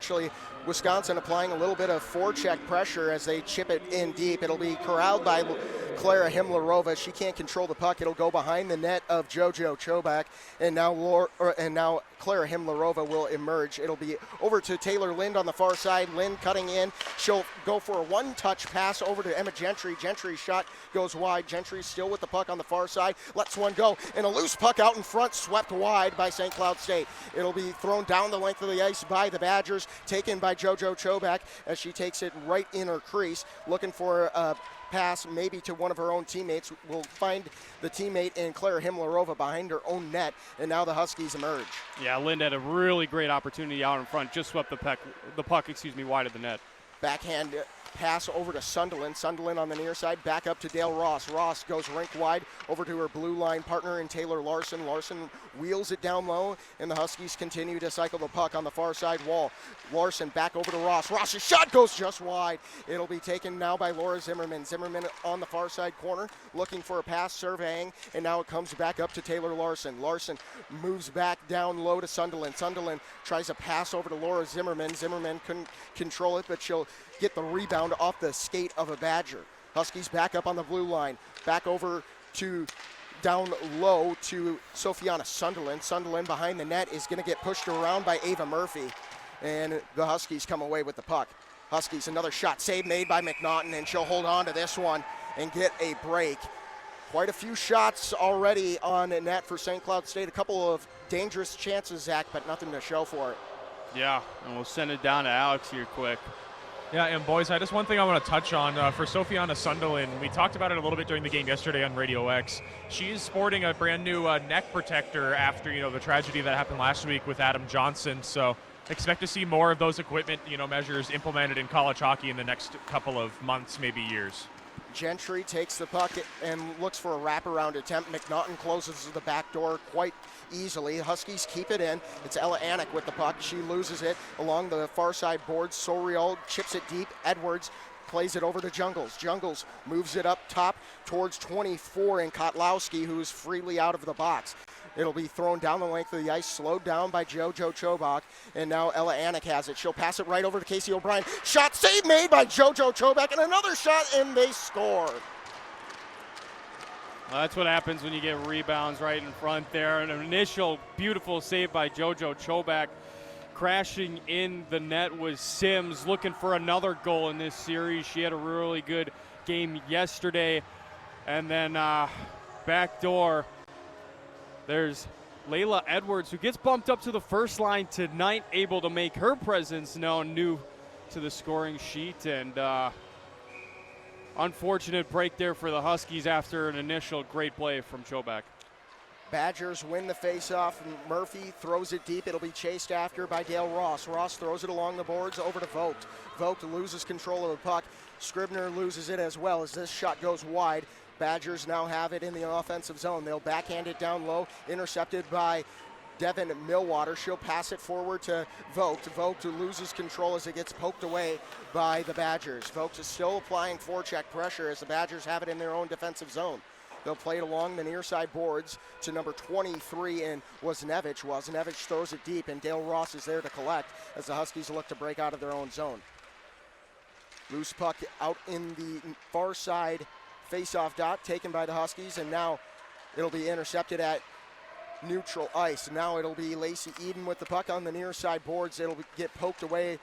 actually Wisconsin applying a little bit of forecheck pressure as they chip it in deep. It'll be corralled by Clara Himlarova. She can't control the puck. It'll go behind the net of JoJo Chobak, and now Clara Himlarova will emerge. It'll be over to Taylor Lind on the far side. Lind cutting in. She'll go for a one-touch pass over to Emma Gentry. Gentry's shot goes wide. Gentry still with the puck on the far side. Lets one go, and a loose puck out in front, swept wide by St. Cloud State. It'll be thrown down the length of the ice by the Badgers, taken by JoJo Chobak as she takes it right in her crease, looking for a pass maybe to one of her own teammates. Will find the teammate in Clara Himlarova behind her own net, and now the Huskies emerge. Yeah, Lind had a really great opportunity out in front, just swept the puck wide of the net. Backhand pass over to Sunderland. Sunderland on the near side, back up to Dale Ross. Ross goes rink wide over to her blue line partner in Taylor Larson. Larson wheels it down low, and the Huskies continue to cycle the puck on the far side wall. Larson back over to Ross. Ross's shot goes just wide. It'll be taken now by Laura Zimmerman. Zimmerman on the far side corner, looking for a pass, surveying, and now it comes back up to Taylor Larson. Larson moves back down low to Sunderland. Sunderland tries a pass over to Laura Zimmerman. Zimmerman couldn't control it, but she'll get the rebound off the skate of a Badger. Huskies back up on the blue line, back over to down low to Sophiana Sunderland. Sunderland behind the net is going to get pushed around by Ava Murphy, and the Huskies come away with the puck. Huskies, another shot, save made by McNaughton, and she'll hold on to this one and get a break. Quite a few shots already on net for St. Cloud State. A couple of dangerous chances, Zach, but nothing to show for it. Yeah, and we'll send it down to Alex here quick. Yeah, and boys, just one thing I want to touch on for Sophiana Sunderland. We talked about it a little bit during the game yesterday on Radio X. She's sporting a brand new neck protector after, the tragedy that happened last week with Adam Johnson. So expect to see more of those equipment, measures implemented in college hockey in the next couple of months, maybe years. Gentry takes the puck and looks for a wraparound attempt. McNaughton closes the back door quite easily. Huskies keep it in. It's Ella Anik with the puck. She loses it along the far side boards. Soriol chips it deep. Edwards plays it over to Jungles. Jungles moves it up top towards 24 and Kotlowski, who's freely out of the box. It'll be thrown down the length of the ice, slowed down by JoJo Chobak, and now Ella Anik has it. She'll pass it right over to Casey O'Brien. Shot save made by JoJo Chobak, and another shot, and they score. Well, that's what happens when you get rebounds right in front there. An initial beautiful save by JoJo Chobak. Crashing in the net was Sims, looking for another goal in this series. She had a really good game yesterday. And then backdoor, there's Layla Edwards, who gets bumped up to the first line tonight, able to make her presence known, new to the scoring sheet. And unfortunate break there for the Huskies after an initial great play from Chobak. Badgers win the faceoff. Murphy throws it deep. It'll be chased after by Dale Ross. Ross throws it along the boards over to Vogt. Vogt loses control of the puck. Scribner loses it as well as this shot goes wide. Badgers now have it in the offensive zone. They'll backhand it down low, intercepted by Devin Millwater. She'll pass it forward to Vogt. Vogt loses control as it gets poked away by the Badgers. Vogt is still applying forecheck pressure as the Badgers have it in their own defensive zone. They'll play it along the near side boards to number 23 in Wozniewicz. Wozniewicz throws it deep, and Dale Ross is there to collect as the Huskies look to break out of their own zone. Loose puck out in the far side face-off dot, taken by the Huskies, and now it'll be intercepted at neutral ice. Now it'll be Lacey Eden with the puck on the near side boards. It'll get poked away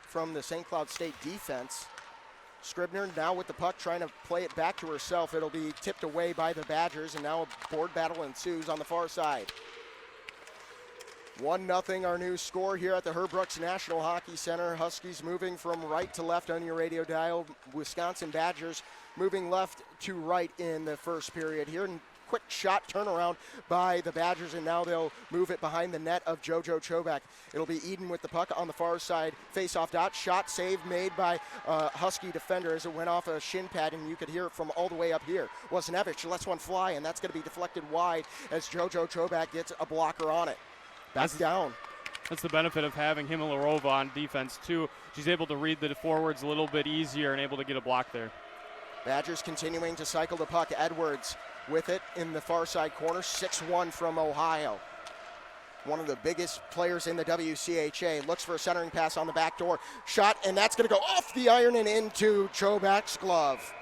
from the St. Cloud State defense. Scribner now with the puck, trying to play it back to herself. It'll be tipped away by the Badgers, and now a board battle ensues on the far side. 1-0 our new score here at the Herb Brooks National Hockey Center. Huskies moving from right to left on your radio dial. Wisconsin Badgers moving left to right in the first period here. And quick shot turnaround by the Badgers, and now they'll move it behind the net of JoJo Chobak. It'll be Eden with the puck on the far side face-off dot. Shot save made by Husky defender as it went off a shin pad, and you could hear it from all the way up here. Wozniewicz lets one fly, and that's going to be deflected wide as JoJo Chobak gets a blocker on it. That's down. That's the benefit of having Himlarova on defense, too. She's able to read the forwards a little bit easier and able to get a block there. Badgers continuing to cycle the puck. Edwards with it in the far side corner. 6-1 from Ohio. one of the biggest players in the WCHA, looks for a centering pass on the back door. Shot, and that's going to go off the iron and into Chobak's glove.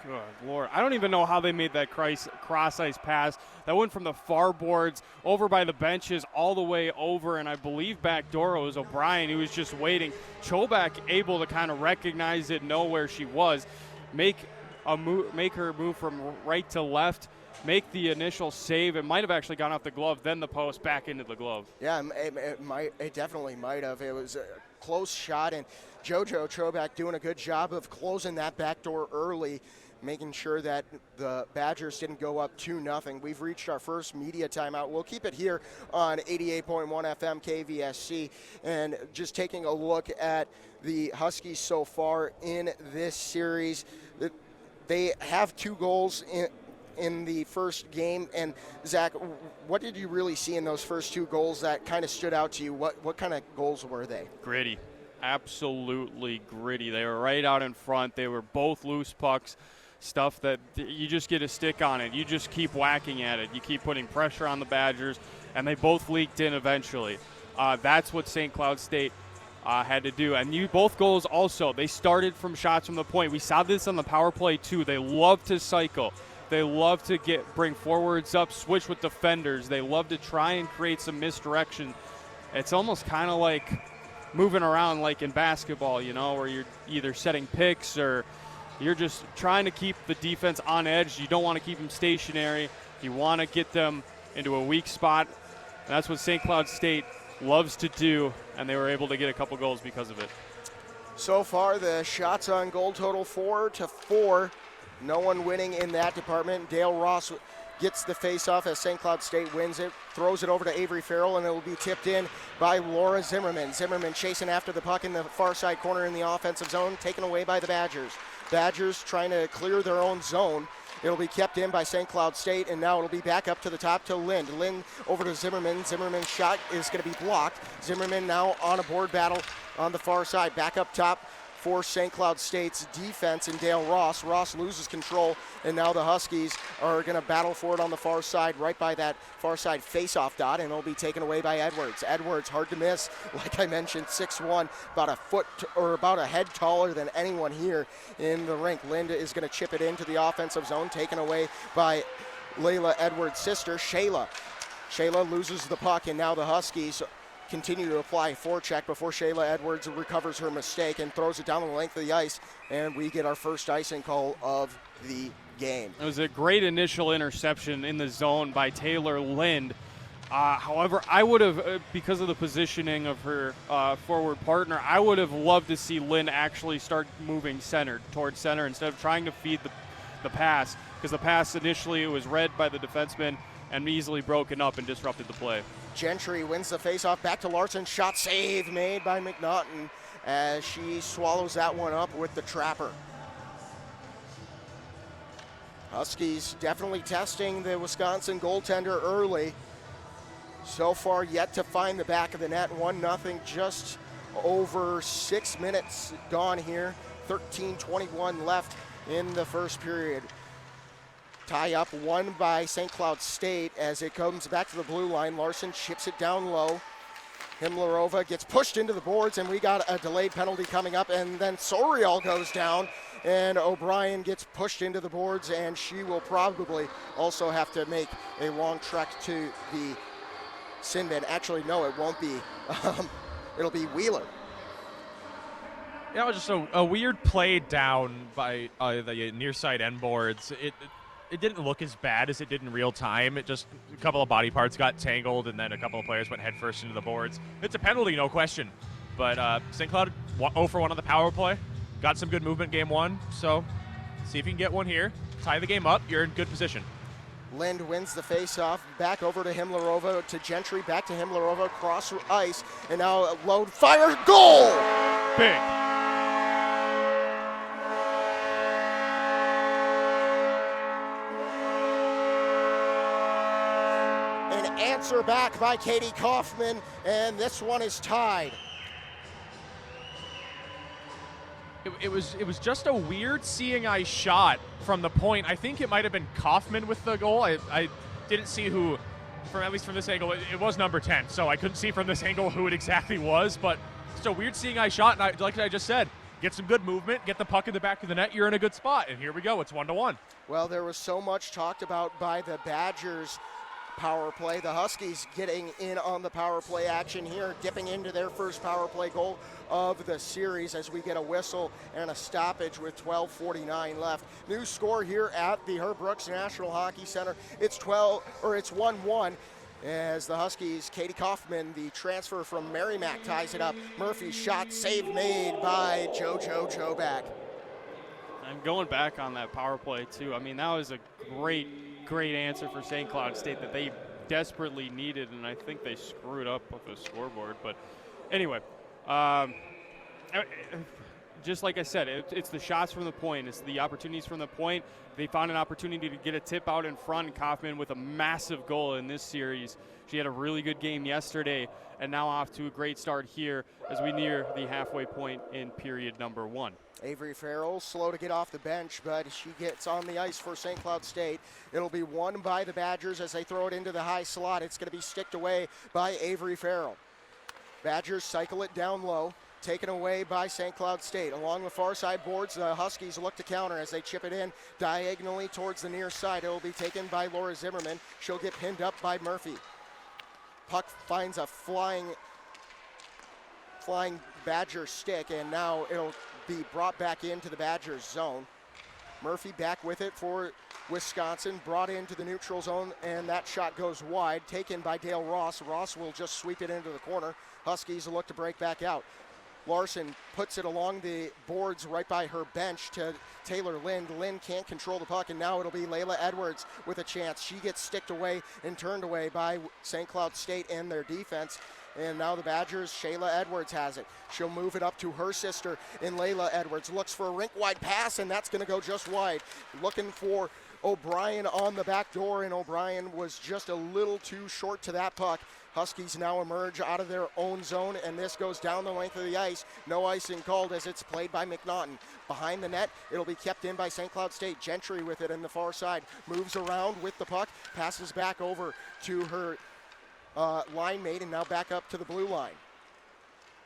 Good Lord. I don't even know how they made that cross-ice pass. That went from the far boards over by the benches all the way over, and I believe back door it was O'Brien who was just waiting. Chobak able to kind of recognize it, know where she was, make her move from right to left, make the initial save. It might have actually gone off the glove, then the post, back into the glove. Yeah, it definitely might have. It was a close shot, and JoJo Chobak doing a good job of closing that back door early, making sure that the Badgers didn't go up 2-0. We've reached our first media timeout. We'll keep it here on 88.1 FM KVSC. And just taking a look at the Huskies so far in this series, they have 2 goals in the first game. And Zach, what did you really see in those first 2 goals that kind of stood out to you? What kind of goals were they? Gritty. Absolutely gritty. They were right out in front. They were both loose pucks, stuff that you just get a stick on it. You just keep whacking at it. You keep putting pressure on the Badgers, and they both leaked in eventually. That's what St. Cloud State had to do. And both goals also, they started from shots from the point. We saw this on the power play too. They love to cycle. They love to bring forwards up, switch with defenders. They love to try and create some misdirection. It's almost kind of like moving around like in basketball, where you're either setting picks or you're just trying to keep the defense on edge. You don't want to keep them stationary. You want to get them into a weak spot. And that's what St. Cloud State loves to do, and they were able to get a couple goals because of it. So far, the shots on goal total 4-4. No one winning in that department. Dale Ross gets the face-off as St. Cloud State wins it, throws it over to Avery Farrell, and it will be tipped in by Laura Zimmerman. Zimmerman chasing after the puck in the far side corner in the offensive zone, taken away by the Badgers. Badgers trying to clear their own zone. It'll be kept in by St. Cloud State, and now it'll be back up to the top to Lind. Lind over to Zimmerman. Zimmerman's shot is going to be blocked. Zimmerman now on a board battle on the far side. Back up top for St. Cloud State's defense and Dale Ross. Ross loses control, and now the Huskies are going to battle for it on the far side, right by that far side face-off dot, and it'll be taken away by Edwards. Edwards, hard to miss. Like I mentioned, 6'1", about a foot or about a head taller than anyone here in the rink. Linda is going to chip it into the offensive zone, taken away by Layla Edwards' sister, Shayla. Shayla loses the puck, and now the Huskies continue to apply forecheck before Shayla Edwards recovers her mistake and throws it down the length of the ice, and we get our first icing call of the game. It was a great initial interception in the zone by Taylor Lind. However, I would have, because of the positioning of her forward partner, I would have loved to see Lind actually start moving towards center instead of trying to feed the pass, because the pass initially was read by the defenseman and easily broken up and disrupted the play. Gentry wins the faceoff, back to Larson. Shot save made by McNaughton as she swallows that one up with the trapper. Huskies definitely testing the Wisconsin goaltender early. So far yet to find the back of the net. 1-0, just over 6 minutes gone here. 13:21 left in the first period. Tie up, won by St. Cloud State as it comes back to the blue line. Larson chips it down low. Himlarova gets pushed into the boards, and we got a delayed penalty coming up, and then Sorial goes down, and O'Brien gets pushed into the boards, and she will probably also have to make a long trek to the sin bin. Actually, no, it won't be. It'll be Wheeler. Yeah, it was just a weird play down by the near side end boards. It didn't look as bad as it did in real time. It just, a couple of body parts got tangled, and then a couple of players went headfirst into the boards. It's a penalty, no question. But St. Cloud 0 for 1 on the power play. Got some good movement game 1. So see if you can get one here. Tie the game up. You're in good position. Lind wins the faceoff. Back over to Himlarova, to Gentry, back to Himlarova, cross ice, and now load, fire, goal! Big. Answer back by Katie Kaufman, and this one is tied. It was just a weird seeing eye shot from the point. I think it might have been Kaufman with the goal. I didn't see who at least from this angle, it was number 10, so I couldn't see from this angle who it exactly was, but it's a weird seeing eye shot, and like I just said, get some good movement, get the puck in the back of the net, you're in a good spot, and here we go, it's 1-1. Well, there was so much talked about by the Badgers power play. The Huskies getting in on the power play action here, dipping into their first power play goal of the series as we get a whistle and a stoppage with 12:49 left. New score here at the Herb Brooks National Hockey Center. It's 1-1 as the Huskies, Katie Kaufman, the transfer from Merrimack, ties it up. Murphy's shot, save made by JoJo Chobak. And going back on that power play too, I mean, that was a great answer for St. Cloud State that they desperately needed, and I think they screwed up with the scoreboard. But anyway, just like I said, it's the shots from the point. It's the opportunities from the point. They found an opportunity to get a tip out in front, and Kaufman with a massive goal in this series. She had a really good game yesterday, and now off to a great start here as we near the halfway point in period number 1. Avery Farrell slow to get off the bench, but she gets on the ice for St. Cloud State. It'll be won by the Badgers as they throw it into the high slot. It's going to be sticked away by Avery Farrell. Badgers cycle it down low, taken away by St. Cloud State. Along the far side boards, the Huskies look to counter as they chip it in diagonally towards the near side. It will be taken by Laura Zimmerman. She'll get pinned up by Murphy. Puck finds a flying Badger stick, and now it'll be brought back into the Badgers zone. Murphy back with it for Wisconsin, brought into the neutral zone, and that shot goes wide, taken by Dale Ross. Ross will just sweep it into the corner. Huskies look to break back out. Larson puts it along the boards right by her bench to Taylor Lind. Lind can't control the puck, and now it'll be Layla Edwards with a chance. She gets sticked away and turned away by St. Cloud State and their defense. And now the Badgers, Shayla Edwards has it. She'll move it up to her sister in Layla Edwards. Looks for a rink-wide pass, and that's going to go just wide. Looking for O'Brien on the back door, and O'Brien was just a little too short to that puck. Huskies now emerge out of their own zone, and this goes down the length of the ice. No icing called as it's played by McNaughton. Behind the net, it'll be kept in by St. Cloud State. Gentry with it in the far side. Moves around with the puck, passes back over to her line mate, and now back up to the blue line.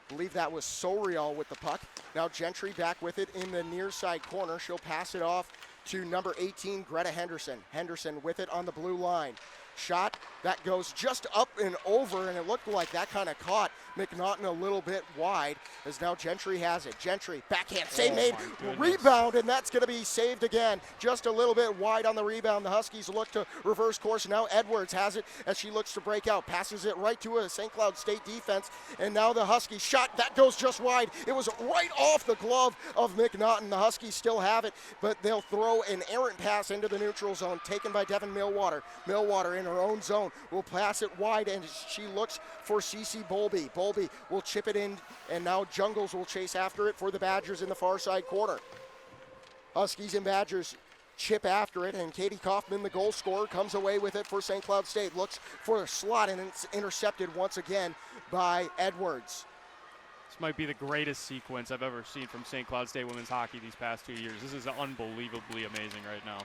I believe that was Sorial with the puck. Now Gentry back with it in the near side corner. She'll pass it off to number 18, Greta Henderson. Henderson with it on the blue line. Shot that goes just up and over, and it looked like that kind of caught McNaughton a little bit wide, as now Gentry has it. Gentry, backhand save made, rebound, and that's going to be saved again. Just a little bit wide on the rebound. The Huskies look to reverse course. Now Edwards has it as she looks to break out. Passes it right to a St. Cloud State defense, and now the Huskies shot. That goes just wide. It was right off the glove of McNaughton. The Huskies still have it, but they'll throw an errant pass into the neutral zone, taken by Devin Millwater. Millwater in her own zone will pass it wide, and she looks for Cece Bolby. Bolby will chip it in, and now Jungles will chase after it for the Badgers in the far side corner. Huskies and Badgers chip after it, and Katie Kaufman, the goal scorer, comes away with it for St. Cloud State. Looks for a slot, and it's intercepted once again by Edwards. This might be the greatest sequence I've ever seen from St. Cloud State women's hockey these past 2 years. This is unbelievably amazing right now.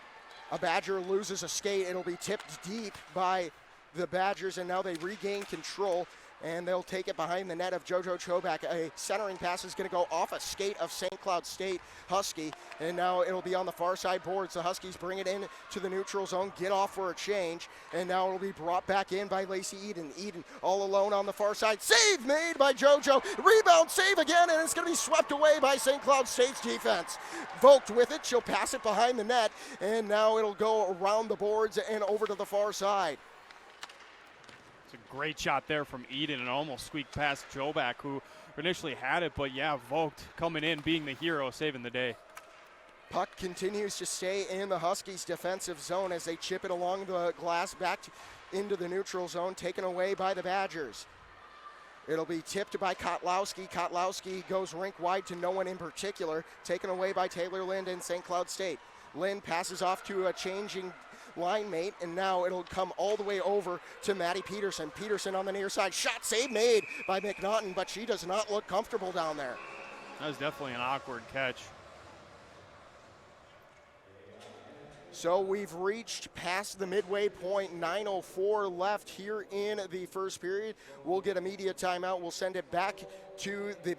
A Badger loses a skate. It'll be tipped deep by the Badgers, and now they regain control, and they'll take it behind the net of JoJo Chobak. A centering pass is going to go off a skate of St. Cloud State Husky, and now it'll be on the far side boards. The Huskies bring it in to the neutral zone, get off for a change, and now it'll be brought back in by Lacey Eden. Eden all alone on the far side. Save made by JoJo. Rebound, save again, and it's going to be swept away by St. Cloud State's defense. Vogt with it. She'll pass it behind the net, and now it'll go around the boards and over to the far side. It's a great shot there from Eden and almost squeaked past Chobak, who initially had it, but yeah, Vogt coming in, being the hero, saving the day. Puck continues to stay in the Huskies' defensive zone as they chip it along the glass back into the neutral zone, taken away by the Badgers. It'll be tipped by Kotlowski. Kotlowski goes rink wide to no one in particular, taken away by Taylor Lind in St. Cloud State. Lind passes off to a changing line mate, and now it'll come all the way over to Maddie Peterson. Peterson on the near side. Shot save made by McNaughton, but she does not look comfortable down there. That was definitely an awkward catch. So we've reached past the midway point, 9:04 left here in the first period. We'll get a media timeout. We'll send it back to the